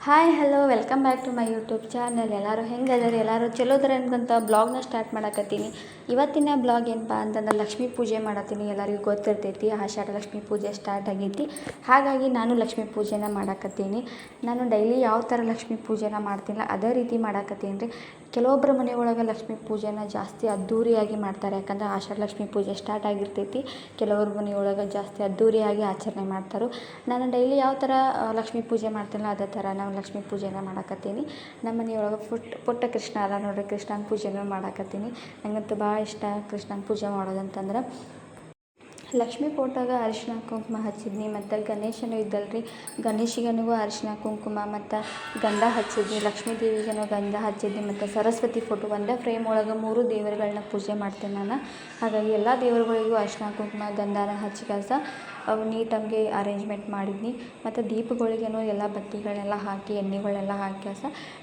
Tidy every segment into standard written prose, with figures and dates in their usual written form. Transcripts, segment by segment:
Hi hello welcome back to my YouTube channel. ಎಲ್ಲರೂ ಹೆಂಗದರಿ? ಎಲ್ಲರೂ ಚಲೋದ್ರ ಅನ್ಕೊಂತ ಬ್ಲಾಗ್ನ ಸ್ಟಾರ್ಟ್ ಮಾಡಕತ್ತೀನಿ. ಇವತ್ತಿನ ಬ್ಲಾಗ್ ಏನಪ್ಪ ಅಂತಂದ್ರೆ ಲಕ್ಷ್ಮೀ ಪೂಜೆ ಮಾಡತ್ತೀನಿ. ಎಲ್ಲರಿಗೂ ಗೊತ್ತಿರ್ತೈತಿ, ಆಷಾಢ ಲಕ್ಷ್ಮೀ ಪೂಜೆ ಸ್ಟಾರ್ಟ್ ಆಗೈತಿ. ಹಾಗಾಗಿ ನಾನು ಲಕ್ಷ್ಮೀ ಪೂಜೆನ ಮಾಡಕತ್ತೀನಿ. ನಾನು ಡೈಲಿ ಯಾವ ಥರ ಲಕ್ಷ್ಮೀ ಪೂಜೆನ ಮಾಡ್ತೀನಲ್ಲ ಅದೇ ರೀತಿ ಮಾಡಕತ್ತೀನಿ ರೀ. ಕೆಲವೊಬ್ಬರ ಮನೆಯೊಳಗೆ ಲಕ್ಷ್ಮೀ ಪೂಜೆನ ಜಾಸ್ತಿ ಅದ್ದೂರಿಯಾಗಿ ಮಾಡ್ತಾರೆ, ಯಾಕಂದ್ರೆ ಆಷಾಢ ಲಕ್ಷ್ಮೀ ಪೂಜೆ ಸ್ಟಾರ್ಟ್ ಆಗಿರ್ತೈತಿ. ಕೆಲವ್ರ ಮನೆಯೊಳಗೆ ಜಾಸ್ತಿ ಅದ್ದೂರಿಯಾಗಿ ಆಚರಣೆ ಮಾಡ್ತಾರೆ. ನಾನು ಡೈಲಿ ಯಾವ ಥರ ಲಕ್ಷ್ಮೀ ಪೂಜೆ ಮಾಡ್ತೀನಲ್ಲ ಅದೇ ಥರ ನಾನು ಲಕ್ಷ್ಮೀ ಪೂಜೆನ ಮಾಡಕತ್ತೀನಿ. ನಮ್ಮ ಮನೆಯೊಳಗೆ ಪುಟ್ಟ ಕೃಷ್ಣ ಅದ ನೋಡಿರಿ, ಕೃಷ್ಣನ ಪೂಜೆನ ಮಾಡಕತ್ತೀನಿ. ನನಗಂತೂ ಭಾಳ ಇಷ್ಟ ಕೃಷ್ಣನ ಪೂಜೆ ಮಾಡೋದಂತಂದ್ರೆ. ಲಕ್ಷ್ಮೀ ಫೋಟೋಗ ಅರಿಶಿನ ಕುಂಕುಮ ಹಚ್ಚಿದ್ನಿ, ಮತ್ತು ಗಣೇಶನೂ ಇದ್ದಲ್ರಿ, ಗಣೇಶಿಗನಿಗೂ ಅರಿಶಿನ ಕುಂಕುಮ ಮತ್ತು ಗಂಧ ಹಚ್ಚಿದ್ನಿ, ಲಕ್ಷ್ಮೀ ದೇವಿಗೂ ಗಂಧ ಹಚ್ಚಿದ್ನಿ, ಮತ್ತು ಸರಸ್ವತಿ ಫೋಟೋ ಒಂದೇ ಫ್ರೇಮ್ ಒಳಗೆ 3 ದೇವರುಗಳನ್ನ ಪೂಜೆ ಮಾಡ್ತೀನಿ ನಾನು. ಹಾಗಾಗಿ ಎಲ್ಲ ದೇವರುಗಳಿಗೂ ಅರಿಶಿನ ಕುಂಕುಮ ಗಂಧನ ಹಚ್ಚಿ ಅವು ನೀಟಾಗಿ ಅರೇಂಜ್ಮೆಂಟ್ ಮಾಡಿದ್ನಿ. ಮತ್ತು ದೀಪಗಳಿಗೇನು ಎಲ್ಲ ಬತ್ತಿಗಳನ್ನೆಲ್ಲ ಹಾಕಿ ಎಣ್ಣೆಗಳೆಲ್ಲ ಹಾಕಿ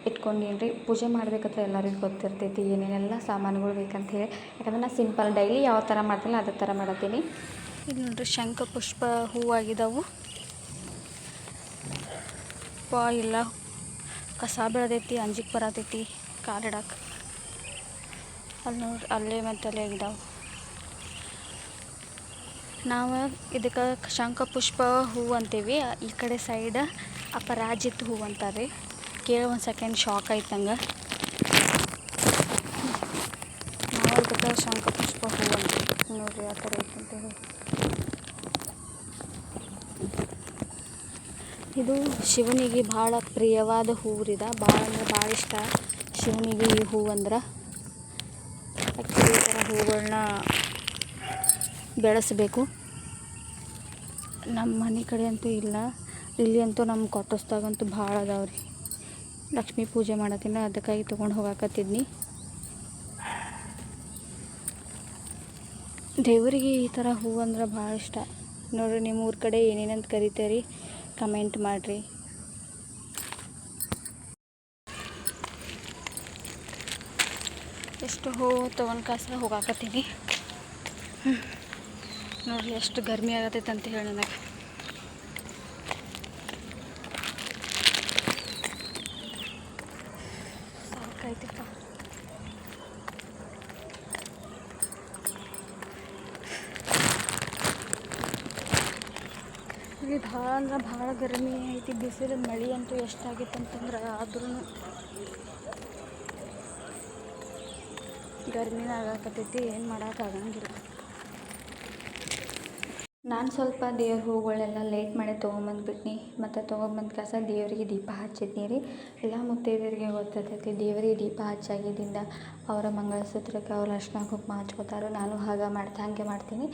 ಇಟ್ಕೊಂಡೀನಿ ರೀ. ಪೂಜೆ ಮಾಡ್ಬೇಕಂದ್ರೆ ಎಲ್ಲರಿಗೂ ಗೊತ್ತಿರ್ತೈತಿ ಏನೇನೆಲ್ಲ ಸಾಮಾನುಗಳು ಬೇಕಂತ ಹೇಳಿ. ಯಾಕಂದ್ರೆ ನಾನು ಸಿಂಪಲ್ ಡೈಲಿ ಯಾವ ಥರ ಮಾಡ್ತೀನಿ ಅದೇ ಥರ ಮಾಡತ್ತೀನಿ. ಇಲ್ಲಿ ನೋಡ್ರಿ ಶಂಖ ಪುಷ್ಪ ಹೂವಾಗಿದ್ದಾವೆ. ಇಲ್ಲ ಕಸ ಬೆಳೆದೈತಿ, ಅಂಜಿಗೆ ಬರತೈತಿ ಕಾಲಿಡಕ್ಕೆ. ಅಲ್ಲಿ ನೋಡ್ರಿ ಅಲ್ಲೇ ಮತ್ತು ಅಲ್ಲೇ ಇದ್ದಾವೆ. ನಾವು ಇದಕ್ಕೆ ಶಂಖ ಪುಷ್ಪ ಹೂವು ಅಂತೀವಿ, ಈ ಕಡೆ ಸೈಡ್ ಅಪರಾಜಿತ್ ಹೂವು ಅಂತಾರೆ. ಕೇಳಿ ಒಂದು ಸೆಕೆಂಡ್ ಶಾಕ್ ಆಯ್ತಂಗೆ. ನಾವು ಇದಕ್ಕೆ ಶಂಖ ಪುಷ್ಪ ಹೂವು ಅಂತೀವಿ ನೋಡಿರಿ, ಆ ಥರ ಐತಂತೇಳಿ. ಇದು ಶಿವನಿಗೆ ಭಾಳ ಪ್ರಿಯವಾದ ಹೂವು ರೀ. ಭಾಳ ಅಂದ್ರೆ ಭಾಳ ಇಷ್ಟ ಶಿವನಿಗೆ ಈ ಹೂವು ಅಂದ್ರೆ. ಆ್ಯಕ್ಚುಲಿ ಈ ಥರ ಹೂವುಗಳನ್ನ ಬೆಳೆಸಬೇಕು. ನಮ್ಮ ಮನೆ ಕಡೆ ಅಂತೂ ಇಲ್ಲ, ಇಲ್ಲಿ ಅಂತೂ ನಮ್ಮ ಕ್ವಾರ್ಟರ್ಸ್ದಾಗಂತೂ ಭಾಳ ಅದಾವೆ ರೀ. ಲಕ್ಷ್ಮೀ ಪೂಜೆ ಮಾಡತ್ತೀನಿ, ಅದಕ್ಕಾಗಿ ತೊಗೊಂಡು ಹೋಗಾಕತ್ತಿದ್ನಿ. ದೇವರಿಗೆ ಈ ಥರ ಹೂವು ಅಂದ್ರೆ ಭಾಳ ಇಷ್ಟ ನೋಡಿರಿ. ನಿಮ್ಮ ಊರ ಕಡೆ ಏನೇನಂತ ಕರಿತೀರಿ ಕಮೆಂಟ್ ಮಾಡಿರಿ. ಎಷ್ಟು ಹೂವು ತೊಗೊಂಡು ಕಾಸ ಹೋಗಾಕತ್ತೀನಿ ನೋಡಿರಿ. ಎಷ್ಟು ಗರ್ಮಿ ಆಗತ್ತೈತೆ ಅಂತ ಹೇಳಿ ನನಗೆ. ಸಾಕಾಯ್ತಪ್ಪ. ಇಲ್ಲಿ ಭಾಳ ಅಂದ್ರೆ ಭಾಳ ಗರ್ಮಿ ಐತಿ. ಬಿಸಿಲು ಮಳೆ ಅಂತೂ ಎಷ್ಟಾಗಿತ್ತು ಅಂತಂದ್ರೆ ಆದ್ರೂ ಗರ್ಮಿನ ಆಗಾಕತ್ತೈತಿ, ಏನು ಮಾಡೋಕ್ಕಾಗಂಗಿಲ್ಲ. ನಾನು ಸ್ವಲ್ಪ ದೇವ್ರ ಹೂವುಗಳೆಲ್ಲ ಲೇಟ್ ಮಾಡಿ ತೊಗೊಂಬಂದ್ಬಿಟ್ನಿ. ಮತ್ತು ತೊಗೊಂಬಂದು ಕಾಸ ದೇವರಿಗೆ ದೀಪ ಹಚ್ಚಿದ್ನಿ ರೀ. ಎಲ್ಲ ಮುತ್ತೈದೆಯರಿಗೆ ಗೊತ್ತಿರ್ತೈತಿ, ದೇವರಿಗೆ ದೀಪ ಹಚ್ಚಾಗಿದ್ದರಿಂದ ಅವರ ಮಂಗಳಸೂತ್ರಕ್ಕೆ ಅವ್ರ ಅರಿಶಿನ ಕುಂಕುಮ ಹಚ್ಕೋತಾರೆ. ನಾನು ಹಾಗೆ ಮಾಡ್ತೀನಿ.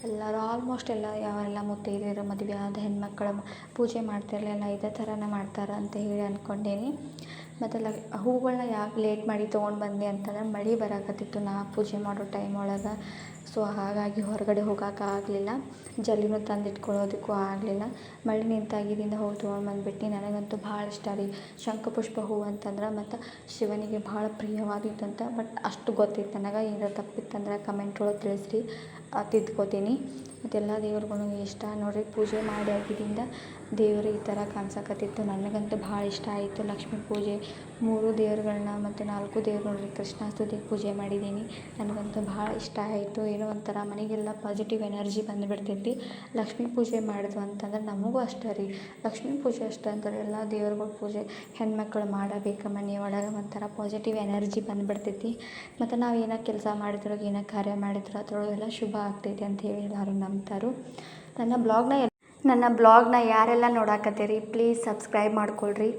ಎಲ್ಲರೂ ಆಲ್ಮೋಸ್ಟ್ ಯಾವೆಲ್ಲ ಮುತ್ತೈದೆಯರು ಮದುವೆ ಆದ ಹೆಣ್ಮಕ್ಳ ಪೂಜೆ ಮಾಡ್ತಿರಲಿಲ್ಲ ಇದೇ ಥರನೇ ಮಾಡ್ತಾರೆ ಅಂತ ಹೇಳಿ ಅಂದ್ಕೊಂಡೇನಿ. ಮತ್ತು ಹೂವುಗಳನ್ನ ಯಾಕೆ ಲೇಟ್ ಮಾಡಿ ತೊಗೊಂಡು ಬಂದೆ ಅಂತಂದ್ರೆ ಮಳೆ ಬರಾಕತ್ತಿತ್ತು ನಾ ಪೂಜೆ ಮಾಡೋ ಟೈಮ್ ಒಳಗೆ. ಸೊ ಹಾಗಾಗಿ ಹೊರಗಡೆ ಹೋಗೋಕ್ಕಾಗಲಿಲ್ಲ, ಜಲ್ಲಿನೂ ತಂದು ಇಟ್ಕೊಳ್ಳೋದಕ್ಕೂ ಆಗಲಿಲ್ಲ. ಮಳೆ ನಿಂತಾಗಿದ್ದರಿಂದ ಹೂವು ತೊಗೊಂಡು ಬಂದುಬಿಟ್ಟು. ನನಗಂತೂ ಭಾಳ ಇಷ್ಟ ರೀ ಶಂಖಪುಷ್ಪ ಹೂವು ಅಂತಂದ್ರೆ, ಮತ್ತು ಶಿವನಿಗೆ ಭಾಳ ಪ್ರಿಯವಾದಿತ್ತಂತ. ಬಟ್ ಅಷ್ಟು ಗೊತ್ತಿತ್ತು ನನಗೆ. ಏನಾರ ತಪ್ಪಿತ್ತಂದ್ರೆ ಕಮೆಂಟ್ ಒಳಗೆ ತಿಳಿಸ್ರಿ, ತಿದ್ಕೋತೀನಿ. ಮತ್ತು ಎಲ್ಲ ದೇವ್ರುಗಳಿಗೂ ಇಷ್ಟ ನೋಡಿರಿ. ಪೂಜೆ ಮಾಡಿ ಆಗಿದ್ದರಿಂದ ದೇವರು ಈ ಥರ ಕಾಣಿಸಕತ್ತಿತ್ತು. ನನಗಂತೂ ಭಾಳ ಇಷ್ಟ ಆಯಿತು ಲಕ್ಷ್ಮೀ ಪೂಜೆ. 3 ದೇವರುಗಳನ್ನ ಮತ್ತು 4 ದೇವ್ರು ನೋಡಿರಿ ಕೃಷ್ಣಾಷ್ಟಮಿಗೆ ಪೂಜೆ ಮಾಡಿದ್ದೀನಿ. ನನಗಂತೂ ಭಾಳ ಇಷ್ಟ ಆಯಿತು. ಏನೋ ಒಂಥರ ಮನೆಗೆಲ್ಲ ಪಾಸಿಟಿವ್ ಎನರ್ಜಿ ಬಂದುಬಿಡ್ತೈತಿ ಲಕ್ಷ್ಮೀ ಪೂಜೆ ಮಾಡಿದ್ವು ಅಂತಂದ್ರೆ. ನಮಗೂ ಅಷ್ಟೇ ರೀ, ಲಕ್ಷ್ಮೀ ಪೂಜೆ ಅಷ್ಟೇ ಅಂತಾರೆ, ಎಲ್ಲ ದೇವ್ರುಗಳ ಪೂಜೆ ಹೆಣ್ಮಕ್ಳು ಮಾಡಬೇಕು ಮನೆಯೊಳಗೆ. ಒಂಥರ ಪಾಸಿಟಿವ್ ಎನರ್ಜಿ ಬಂದುಬಿಡ್ತೈತಿ. ಮತ್ತು ನಾವು ಏನೋ ಕೆಲಸ ಮಾಡಿದ್ರು, ಏನೋ ಕಾರ್ಯ ಮಾಡಿದ್ರು ಅದರೊಳಗೆಲ್ಲ ಶುಭ ಆಗ್ತೈತಿ ಅಂತ ಹೇಳಿ ಎಲ್ಲರೂ ನಂಬ್ತಾರೆ. ನನ್ನ ಬ್ಲಾಗ್ನ ಯಾರೆಲ್ಲ ನೋಡಾಕತ್ತೀರಿ ಪ್ಲೀಸ್ ಸಬ್ಸ್ಕ್ರೈಬ್ ಮಾಡ್ಕೊಳ್ರಿ,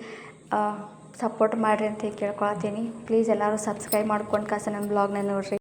ಸಪೋರ್ಟ್ ಮಾಡಿರಿ ಅಂತ ಕೇಳ್ಕೊಳತ್ತೀನಿ. ಪ್ಲೀಸ್ ಎಲ್ಲರೂ ಸಬ್ಸ್ಕ್ರೈಬ್ ಮಾಡ್ಕೊಂಡು ನನ್ನ ಬ್ಲಾಗ್ನ ನೋಡಿರಿ.